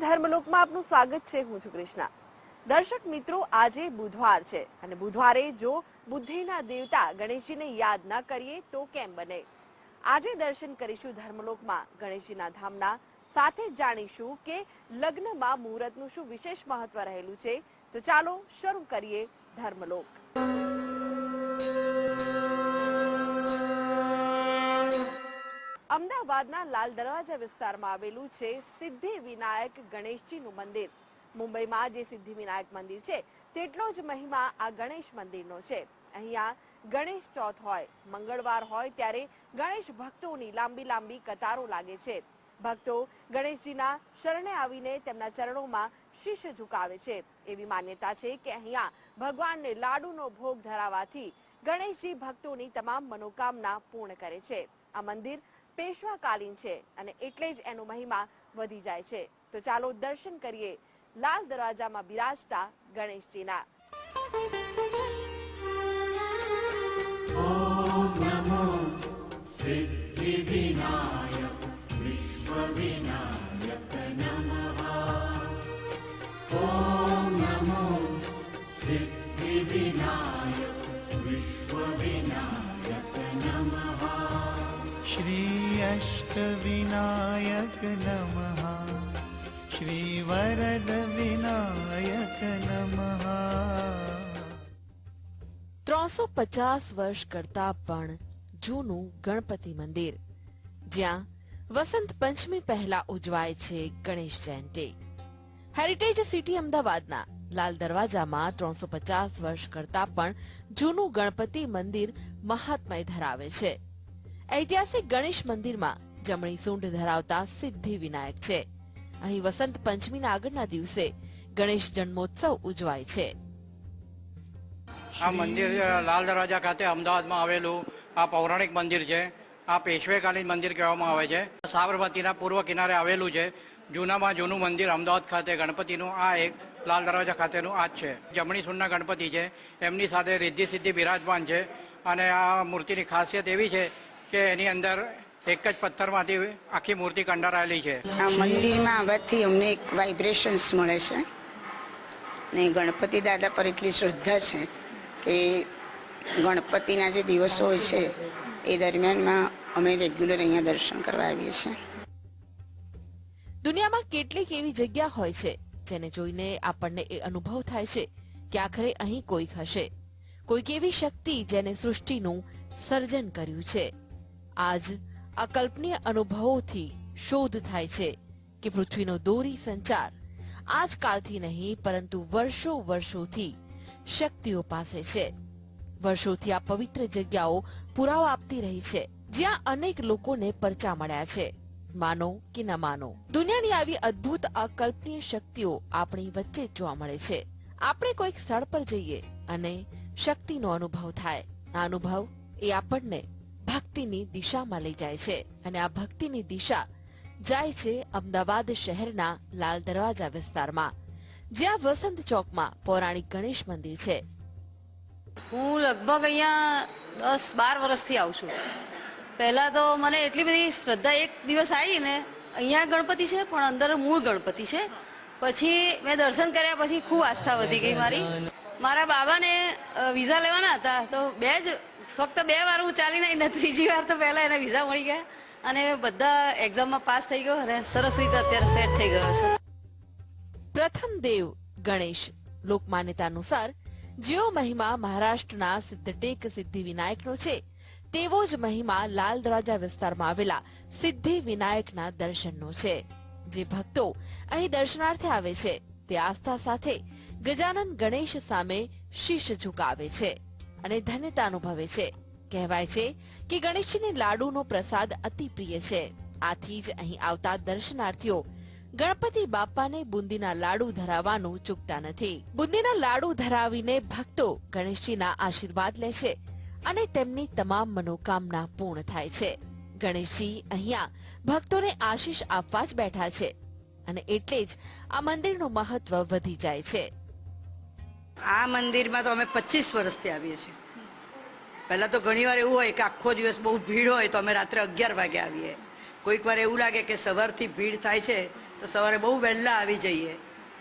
ધર્મલોકમાં આપનું સ્વાગત છે। હું છું કૃષ્ણા। દર્શક મિત્રો, આજે બુધવાર છે અને બુધવારે જો બુદ્ધિના દેવતા ગણેશજીને યાદ ન કરીએ તો કેમ બને। આજે દર્શન કરીશું ધર્મલોકમાં ગણેશજીના ધામના, સાથે જ જાણીશું કે લગ્નમાં મુહૂર્તનું શું વિશેષ મહત્વ રહેલું છે। તો ચાલો શરૂ કરીએ ધર્મલોક। અમદાવાદના લાલ દરવાજા વિસ્તારમાં આવેલું છે સિદ્ધિ વિનાયક ગણેશજીનું મંદિર। મુંબઈમાં જે સિદ્ધિ વિનાયક મંદિર છે તેટલો જ મહિમા આ ગણેશ મંદિરનો છે। અહીંયા ગણેશ ચોથ હોય, મંગળવાર હોય ત્યારે ગણેશ ભક્તોની લાંબી લાંબી કતારો લાગે છે। ભક્તો ગણેશજીના શરણે આવીને તેમના ચરણોમાં શીશ ઝુકાવે છે। એવી માન્યતા છે કે અહીંયા ભગવાનને લાડુનો ભોગ ધરાવવાથી ગણેશજી ભક્તોની તમામ મનોકામના પૂર્ણ કરે છે। આ મંદિર પેશવાકાલીન છે અને એટલે જ એનો મહિમા વધી જાય છે। તો ચાલો દર્શન કરીએ લાલ દરવાજામાં બિરાજતા ગણેશજીના। ઓમ નમો સિદ્ધિ વિનાયક વિશ્વ વિનાયક નમઃ। ઓમ નમો સિદ્ધિ વિનાયક વિશ્વ વિનાયક નમઃ। श्री अष्ट विनायक नमः, श्री वरद विनायक नमः। 350 વર્ષ કરતા પણ જૂનું ગણપતિ મંદિર, જ્યાં વસંત પંચમી પહેલા ઉજવાય છે ગણેશ જયંતિ। હેરિટેજ સિટી અમદાવાદના લાલ દરવાજામાં 350 વર્ષ કરતા પણ જૂનું ગણપતિ મંદિર મહાત્મય ધરાવે છે। ઐતિહાસિક ગણેશ મંદિરમાં જમણી સૂંઢ ધરાવતા સિદ્ધિ વિનાયક છે। અહીં વસંત પંચમીના આગળના દિવસે ગણેશ જન્મોત્સવ ઉજવાય છે। આ મંદિર લાલ દરવાજા ખાતે અમદાવાદમાં આવેલું આ પૌરાણિક મંદિર છે। આ પેશવેકાલીન મંદિર કહેવામાં આવે છે। સાબરમતીના પૂર્વ કિનારે આવેલું છે। જૂનામાં જૂનું મંદિર અમદાવાદ ખાતે ગણપતિનું આ એક લાલ દરવાજા ખાતેનું આ જ છે। જમણી સૂંઢના ગણપતિ છે, એમની સાથે રિદ્ધિ સિદ્ધિ બિરાજમાન છે। અને આ મૂર્તિની ખાસિયત એવી છે કે એની અંદર એક જ પથ્થરમાંથી આખી મૂર્તિ કંડારાયેલી છે। આ મંદિરમાં આવવાથી અમને એક વાઇબ્રેશન્સ મળે છે ને ગણપતિ દાદા પર એટલી શ્રદ્ધા છે કે ગણપતિના જે દિવસો હોય છે એ દરમિયાનમાં અમે રેગ્યુલર અહીંયા દર્શન કરવા આવીએ છીએ। દુનિયામાં કેટલીક એવી જગ્યા હોય છે જેને જોઈને આપણને એ અનુભવ થાય છે કે આખરે અહીં કોઈક હશે, કોઈક એવી શક્તિ જેને સૃષ્ટિનું સર્જન કર્યું છે। આજ અકલ્પનીય અનુભવોથી શોધ થાય છે કે પૃથ્વીનો દોરી સંચાર આજકાલથી નહીં પરંતુ વર્ષોથી શક્તિઓ પાસે છે। વર્ષોથી આ પવિત્ર જગ્યાઓ પુરાવા આપતી રહી છે, જ્યાં અનેક લોકોને પરચા મળ્યા છે। માનો કે ન માનો, દુનિયાની આવી અદ્ભુત અકલ્પનીય શક્તિઓ આપણી વચ્ચે જોવા મળે છે। આપણે કોઈક સ્થળ પર જઈએ અને શક્તિનો અનુભવ થાય। આ અનુભવ એ આપણને ભક્તિની દિશામાં લઈ જાય છે અને આ ભક્તિની દિશા જાય છે અમદાવાદ શહેરના લાલ દરવાજા વિસ્તારમાં, જ્યાં વસંત ચોકમાં પૌરાણિક ગણેશ મંદિર છે। હું લગભગ અહીંયા 10-12 વર્ષથી આવું છું। પહેલા તો મને એટલી બધી શ્રદ્ધા, એક દિવસ આવી ને અહીંયા ગણપતિ છે પણ અંદર મૂળ ગણપતિ છે। પછી મેં દર્શન કર્યા પછી ખૂબ આસ્થા વધી ગઈ મારી। મારા બાબાને વિઝા લેવાના હતા તો ફક્ત 2 વાર હું ચાલીને આવી ને ત્રીજી વાર તો પહેલા એને વિઝા મળી ગયા અને બધા એક્ઝામમાં પાસ થઈ ગયો અને સરસ રીતે અત્યારે સેટ થઈ ગયો છે। પ્રથમ દેવ ગણેશ લોકમાન્યતા અનુસાર જેવો મહિમા મહારાષ્ટ્રના સિદ્ધટેક સિદ્ધિ વિનાયકનો છે, તેવો જ મહિમા લાલ દરવાજા વિસ્તારમાં આવેલા સિદ્ધિ વિનાયકના દર્શનનો છે। જે ભક્તો અહીં દર્શનાર્થે આવે છે તે આસ્થા સાથે ગજાનન ગણેશ સામે શીશ ઝુકાવે છે અને ધન્યતા અનુભવે છે। કહેવાય છે કે ગણેશજીને લાડુનો પ્રસાદ અતિ પ્રિય છે। આથી જ અહીં આવતા દર્શનાર્થીઓ ગણપતિ બાપાને બુંદીના લાડુ ધરાવવાનું ચૂકતા નથી। બુંદીના લાડુ ધરાવીને ભક્તો ગણેશજીના આશીર્વાદ લે છે અને તેમની તમામ મનોકામના પૂર્ણ થાય છે। ગણેશજી અહીંયા ભક્તોને આશીષ આપવા જ બેઠા છે અને એટલે જ આ મંદિરનું મહત્વ વધી જાય છે। આ મંદિરમાં તો અમે 25 વર્ષથી આવીએ છીએ। પહેલા તો ઘણીવાર એવું હોય કે આખો દિવસ બહુ ભીડ હોય તો અમે રાત્રે 11 વાગે આવીએ। કોઈક વાર એવું લાગે કે સવારથી ભીડ થાય છે તો સવારે બહુ વહેલા આવી જઈએ.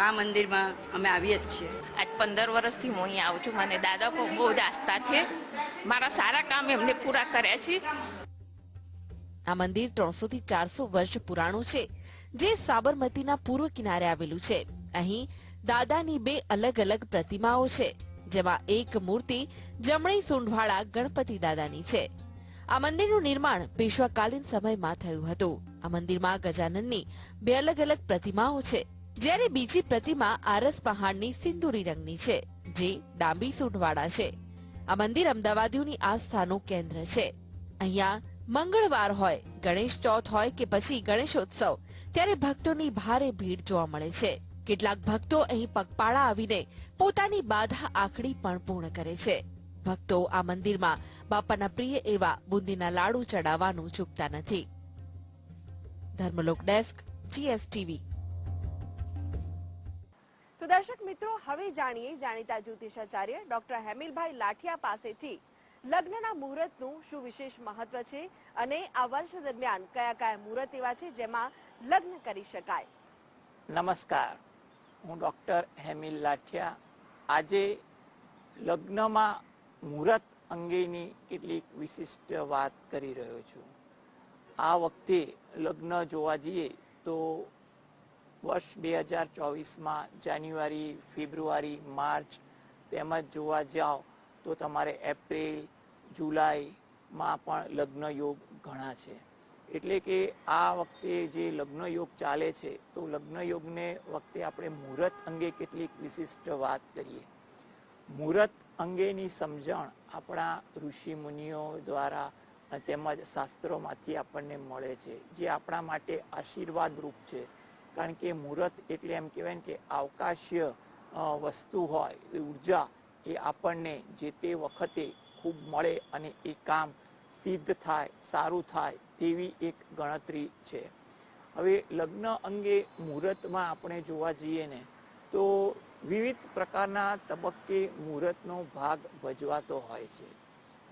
આ મંદિરમાં અમે આવીએ જ છીએ. આજ 15 વર્ષથી હું અહીં આવું છું. મને દાદા પર બહુ જ આસ્થા છે. મારા સારા કામ એમને પૂરા કર્યા છે. આ મંદિર 300 થી 400 વર્ષ પુરાણું છે, જે સાબરમતીના પૂર્વ કિનારે આવેલું છે. અહીં દાદાની 2 અલગ અલગ પ્રતિમાઓ છે, જેમાં એક મૂર્તિ જમણી સૂંઢવાળા ગણપતિ દાદાની છે. આ મંદિરનું નિર્માણ પેશવાકાલીન સમયમાં થયું હતું. આ મંદિરમાં ગજાનનની 2 અલગ અલગ પ્રતિમાઓ છે, જ્યારે બીજી પ્રતિમા આરસ પહાડની સિંદૂરી રંગની છે, જે ડાંબી સૂંઢવાળા છે. આ મંદિર અમદાવાદીઓની આસ્થાનું કેન્દ્ર છે. અહીંયા મંગળવાર હોય, ગણેશ ચોથ હોય કે પછી ગણેશોત્સવ, ત્યારે ભક્તોની ભારે ભીડ જોવા મળે છે. કેટલાક ભક્તો અહીં પગપાળા આવીને પોતાની બાધા આખડી પણ પૂર્ણ કરે છે. ભક્તો આ મંદિરમાં બાપાના પ્રિય એવા બુંદીના લાડુ ચડાવવાનું ચૂકતા નથી. Dharmalok desk, GSTV. તો દર્શક મિત્રો, હવે જાણીએ જાણીતા જ્યોતિષાચાર્ય ડોક્ટર હેમિલભાઈ લાઠિયા પાસેથી લગ્નના મુહૂર્તનું શું વિશેષ મહત્વ છે અને આ વર્ષ દરમિયાન કયા કયા મુહૂર્ત એવા છે જેમાં લગ્ન કરી શકાય. નમસ્કાર, હું ડૉક્ટર હેમિલ લાઠિયા આજે લગ્નમાં મુહૂર્ત અંગેની કેટલીક વિશિષ્ટ વાત કરી રહ્યો છું. આ વખતે લગ્ન જોવા જઈએ તો વર્ષ 2024માં જાન્યુઆરી, ફેબ્રુઆરી, માર્ચ તેમજ જોવા જાઓ તો તમારે એપ્રિલ, જુલાઈમાં પણ લગ્ન યોગ ઘણા છે. એટલે કે આ વખતે જે લગ્ન યોગ ચાલે છે તો લગ્ન યોગને વખતે આપણે મુહૂર્ત અંગે કેટલીક વિશિષ્ટ વાત કરીએ. મુહૂર્ત અંગેની સમજણ આપણા ઋષિ મુનિઓ દ્વારા તેમજ શાસ્ત્રોમાંથી આપણને મળે છે, જે આપણા માટે આશીર્વાદ રૂપ છે. કારણ કે મુહૂર્ત એટલે એમ કહેવાય ને કે અવકાશીય વસ્તુ હોય, ઉર્જા એ આપણને જે તે વખતે ખૂબ મળે અને એ કામ સિદ્ધ થાય, સારું થાય તેવી એક ગણતરી છે. હવે લગ્ન અંગે મુહૂર્તમાં આપણે જોવા જઈએ ને તો વિવિધ પ્રકારના તબક્કે મુહૂર્તનો ભાગ ભજવાતો હોય છે.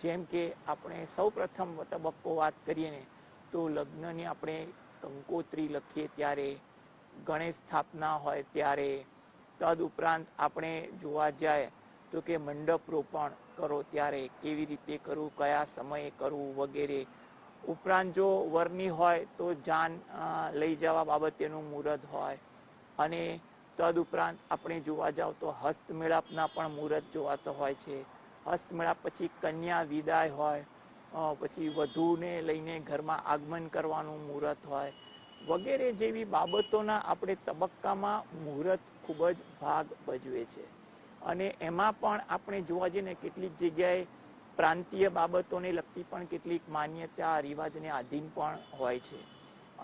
જેમ કે આપણે સૌ પ્રથમ તબક્કો વાત કરીએ ને તો લગ્નની આપણે કંકોત્રી લખીએ ત્યારે, ગણેશ સ્થાપના હોય ત્યારે, તદ ઉપરાંત આપણે જોવા જાય તો કે મંડપ રોપણ કરો ત્યારે કેવી રીતે કરવું, કયા સમયે કરવું વગેરે. ઉપરાંત જો વરની હોય તો જાન લઈ જવા બાબતેનું મુહૂર્ત હોય. અને તદ ઉપરાંત આપણે જોવા જાવ તો હસ્તમેળાપના પણ મુહૂર્ત જોવાતો હોય છે. હસ્તમેળાપ પછી કન્યા વિદાય હોય, પછી વધુને લઈને ઘરમાં આગમન કરવાનું મુહૂર્ત હોય વગેરે જેવી બાબતોના આપણે તબક્કામાં મુહૂર્ત ખૂબ જ ભાગ ભજવે છે. અને એમાં પણ આપણે જોવા જઈએ ને કેટલીક જગ્યાએ પ્રાંતીય બાબતોને લગતી પણ કેટલીક માન્યતા રિવાજને આધીન પણ હોય છે.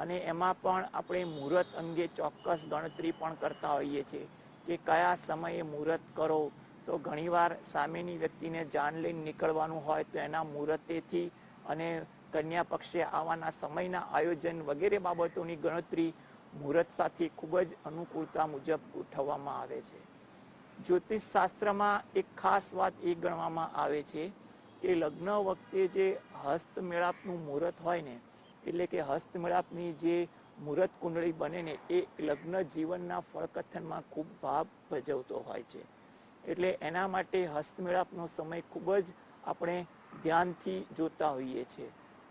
અને એમાં પણ આપણે મુહૂર્ત અંગે ચોક્કસ ગણતરી પણ કરતા હોઈએ છીએ કે કયા સમયે મુહૂર્ત કરો. તો ઘણીવાર સામેની વ્યક્તિને જાન લઈને નીકળવાનું હોય તો એના મુહૂર્તેથી અને કન્યા પક્ષે આવવાના સમયના આયોજન વગેરે બાબતોની ગણતરી મુહૂર્ત સાથે ખૂબ જ અનુકૂળતા મુજબ ગોઠવવામાં આવે છે. જ્યોતિષ શાસ્ત્રમાં એક ખાસ વાત એ ગણવામાં આવે છે કે લગ્ન વખતે જે હસ્તમેળાપનું મુહૂર્ત હોય ને, એટલે કે હસ્તમેળાપની જે મુહૂર્ત કુંડળી બને ને એ લગ્ન જીવનના ફળકથનમાં ખૂબ ભાગ ભજવતો હોય છે. એટલે એના માટે હસ્તમેળાપનો સમય ખૂબ જ આપણે ધ્યાનથી જોતા હોઈએ છીએ.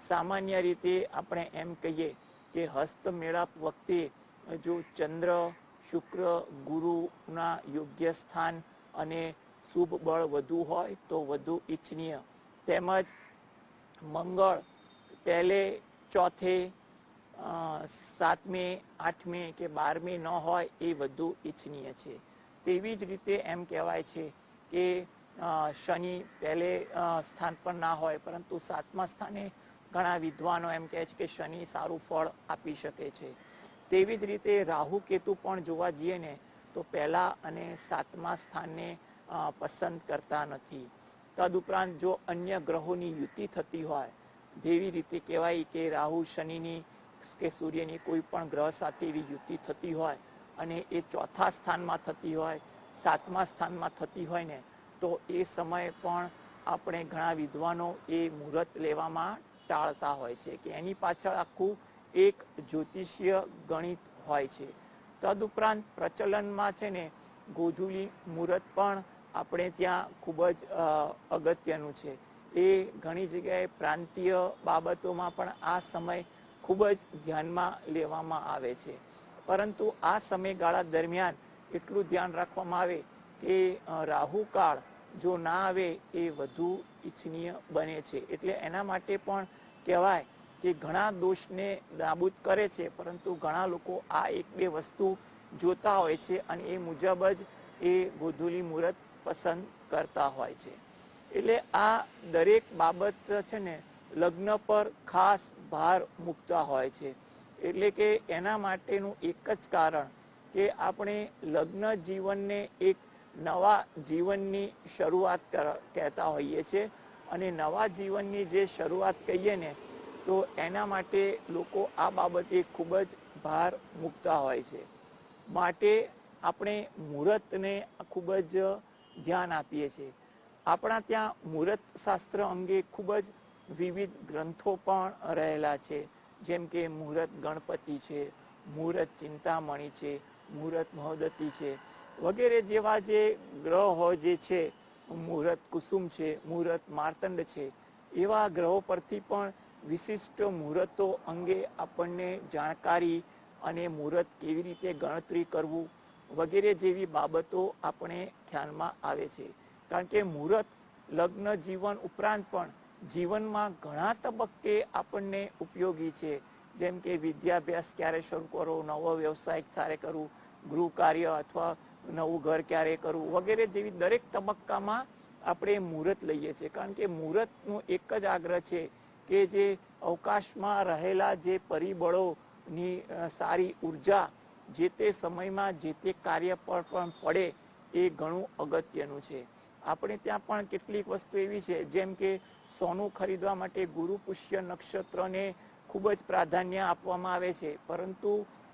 સામાન્ય રીતે આપણે એમ કહીએ કે હસ્તમેળાપ વખતે જો ચંદ્ર, શુક્ર, ગુરુના યોગ્ય સ્થાન અને શુભ બળ વધુ હોય તો વધુ ઈચ્છનીય. તેમજ મંગળ પહેલે, ચોથે, 7મે, 8મે કે 12મે ન હોય એ વધુ ઈચ્છનીય છે. તેવી જ રીતે એમ કહેવાય છે કે શનિ પહેલે સ્થાન પર ના હોય પરંતુ 7મા સ્થાને ઘણા વિદ્વાનો એમ કહે છે કે શનિ સારું ફળ આપી શકે છે. તેવી જ રીતે રાહુ કેતુ પણ જોવા જઈએ ને તો પહેલા અને 7મા સ્થાનને પસંદ કરતા નથી. તદુપરાંત જો અન્ય ગ્રહોની યુતિ થતી હોય, જેવી રીતે કહેવાય કે રાહુ શનિની કે સૂર્યની કોઈ પણ ગ્રહ સાથે એવી યુતિ થતી હોય અને એ 4થા સ્થાનમાં થતી હોય, 7મા સ્થાનમાં થતી હોય ને તો એ સમયે પણ આપણે ઘણા વિદ્વાનો એ મુહૂર્ત લેવામાં ટાળતા હોય છે કે એની પાછળ આખું એક જ્યોતિષીય ગણિત હોય છે. તદુપરાંત પ્રચલનમાં છે ને ગોધૂલી મુહૂર્ત પણ આપણે ત્યાં ખૂબ જ અગત્યનું છે. એ ઘણી જગ્યાએ પ્રાંતીય બાબતોમાં પણ આ સમય ખૂબ જ ધ્યાનમાં લેવામાં આવે છે. પરંતુ આ સમયગાળા દરમિયાન એટલું ધ્યાન રાખવામાં આવે કે રાહુકાળ જો ના આવે એ વધુ ઈચ્છનીય બને છે. એટલે એના માટે પણ કહેવાય કે ઘણા દોષને નાબૂદ કરે છે, પરંતુ ઘણા લોકો આ એક બે વસ્તુ જોતા હોય છે અને એ મુજબ જ એ ગોધૂલી મુહૂર્ત પસંદ કરતા હોય છે. એટલે આ દરેક બાબત છે ને લગ્ન પર ખાસ ભાર મૂકતા હોય છે. એટલે કે એના માટેનું એક જ કારણ કે આપણે લગ્ન જીવનને એક નવા જીવનની શરૂઆત કહેતા હોઈએ છીએ. અને નવા જીવનની જે શરૂઆત કહીએ ને તો એના માટે લોકો આ બાબતે ખૂબ જ ભાર મૂકતા હોય છે. માટે આપણે મુહૂર્તને ખૂબ જ ધ્યાન આપીએ છીએ. આપણા ત્યાં મુહૂર્ત શાસ્ત્ર અંગે ખૂબ જ વિવિધ ગ્રંથો પણ રહેલા છે. જેમ કે મુહૂર્ત ગણપતિ છે, મુહૂર્ત ચિંતામણી છે, મુહૂર્ત મહોદતી છે વગેરે જેવા જે ગ્રહો જે છે, મુહૂર્ત કુસુમ છે, મુહૂર્ત માર્તંડ છે, એવા ગ્રહો પરથી પણ વિશિષ્ટ મુહૂર્તો અંગે આપણને જાણકારી અને મુહૂર્ત કેવી રીતે ગણતરી કરવું વગેરે જેવી બાબતો આપણે ખ્યાલમાં આવે છે. કારણ કે મુહૂર્ત લગ્ન જીવન ઉપરાંત પણ જીવનમાં ઘણા તબક્કે આપણને ઉપયોગી છે. જેમ કે વિદ્યાભ્યાસ ક્યારે શરૂ કરવો, નવો વ્યવસાય ક્યારે કરવું, ગૃહ કાર્ય અથવા નવું ઘર ક્યારે કરવું વગેરે જેવી દરેક તબક્કામાં આપણે મુહૂર્ત લઈએ છીએ. કારણ કે મુહૂર્તનો એક જ આગ્રહ છે કે જે અવકાશમાં રહેલા જે પરિબળોની સારી ઉર્જા જે તે સમયમાં જે તે કાર્ય પર પણ પડે એ ઘણું અગત્યનું છે. આપણે ત્યાં પણ કેટલીક વસ્તુ એવી છે જેમ કે સોનું ખરીદવા માટે ગુરુ પુષ્ય નક્ષત્રને ખૂબ જ પ્રાધાન્ય આપવામાં આવે છે, પરંતુ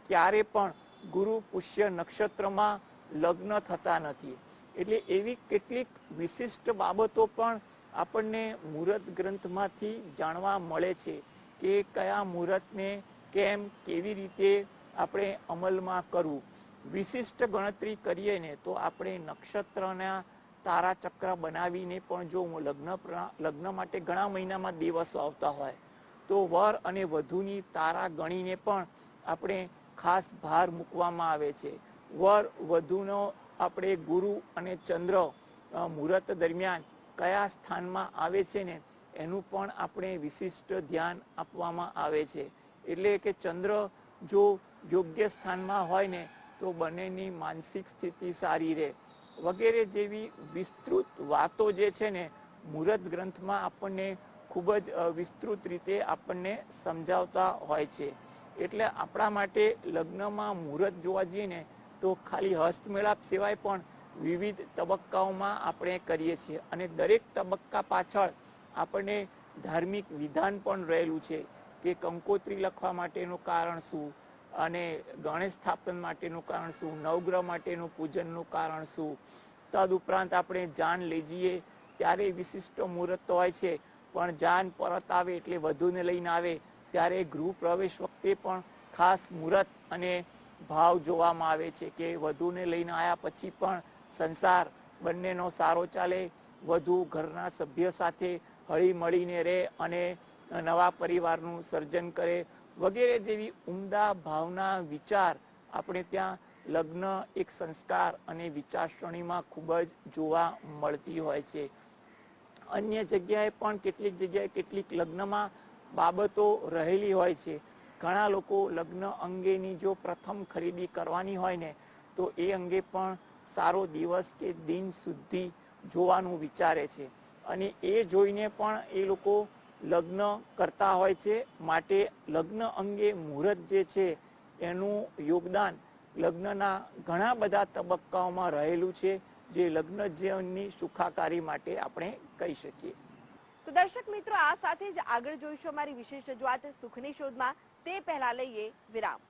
ક્યારે પણ ગુરુ પુષ્ય નક્ષત્રમાં લગ્ન થતા નથી. એટલે એવી કેટલીક વિશિષ્ટ બાબતો પણ આપણને મુહૂર્ત ગ્રંથમાંથી જાણવા મળે છે કે કયા મુહૂર્તને કેમ કેવી રીતે આપણે અમલમાં કરવું. વિશિષ્ટ ગણતરી કરીએ ને તો આપણે નક્ષત્રના તારા ચક્ર બનાવીને પણ જો લગ્ન માટે ઘણા મહિનામાં દિવસો આવતા હોય તો વર અને વધુની તારા ગણીને પણ આપણે ખાસ ભાર મૂકવામાં આવે છે. વર વધુનો આપણે ગુરુ અને ચંદ્ર મુહૂર્ત દરમિયાન કયા સ્થાનમાં આવે છે ને એનું પણ આપણે વિશિષ્ટ ધ્યાન આપવામાં આવે છે. એટલે કે ચંદ્ર જો યોગ્ય સ્થાનમાં હોય ને તો બંનેની માનસિક સ્થિતિ સારી રહે વગેરે જેવી વિસ્તૃત વાતો જે છે ને મુહૂર્ત ગ્રંથમાં આપણને ખૂબ જ વિસ્તૃત રીતે આપણને સમજાવતા હોય છે. એટલે આપણા માટે લગ્નમાં મુહૂર્ત જોવા જઈએ ને તો ખાલી હસ્તમેળાપ સિવાય પણ વિવિધ તબક્કાઓમાં આપણે કરીએ છીએ અને દરેક તબક્કા પાછળ આપણને ધાર્મિક વિધાન પણ રહેલું છે કે કંકોત્રી લખવા માટેનું કારણ શું અને ગણેશ સ્થાપન માટેનું કારણ શું, નવગ્રહ માટેનું પૂજનનું કારણ શું. તદુપરાંત આપણે જાન લઈ જઈએ ત્યારે વિશિષ્ટ મુહૂર્ત હોય છે, પણ જાન પરત આવે એટલે વધુને લઈને આવે ત્યારે ગૃહ પ્રવેશ વખતે પણ ખાસ મુહૂર્ત અને ભાવ જોવામાં આવે છે કે વધુને લઈને આવ્યા પછી પણ સંસાર બંનેનો સારો ચાલે, વધુ ઘરના સભ્ય સાથે હળી મળીને રહે અને નવા પરિવારનું સર્જન કરે વગેરે જેવી ઉમદા ભાવના વિચાર આપણે ત્યાં લગ્ન એક સંસ્કાર અને વિચારસરણીમાં ખૂબ જ જોવા મળતી હોય છે. અન્ય જગ્યાએ પણ કેટલીક જગ્યાએ કેટલીક લગ્નમાં બાબતો રહેલી હોય છે. ઘણા લોકો લગ્ન અંગેની જો પ્રથમ ખરીદી કરવાની હોય ને તો એ અંગે પણ સારો દિવસ કે દિન સુધી જોવાનું વિચારે છે અને એ જોઈને પણ એ લોકો લગ્ન કરતા હોય છે. માટે લગ્ન અંગે મુહૂર્ત જે છે એનું યોગદાન લગ્નના ઘણા બધા તબક્કાઓમાં રહેલું છે જે લગ્ન જીવનની સુખાકારી માટે આપણે કહી શકીએ. તો દર્શક મિત્રો, આ સાથે જ આગળ જોઈશું અમારી વિશેષ રજૂઆત સુખની શોધમાં. તે પહેલા લઈએ વિરામ.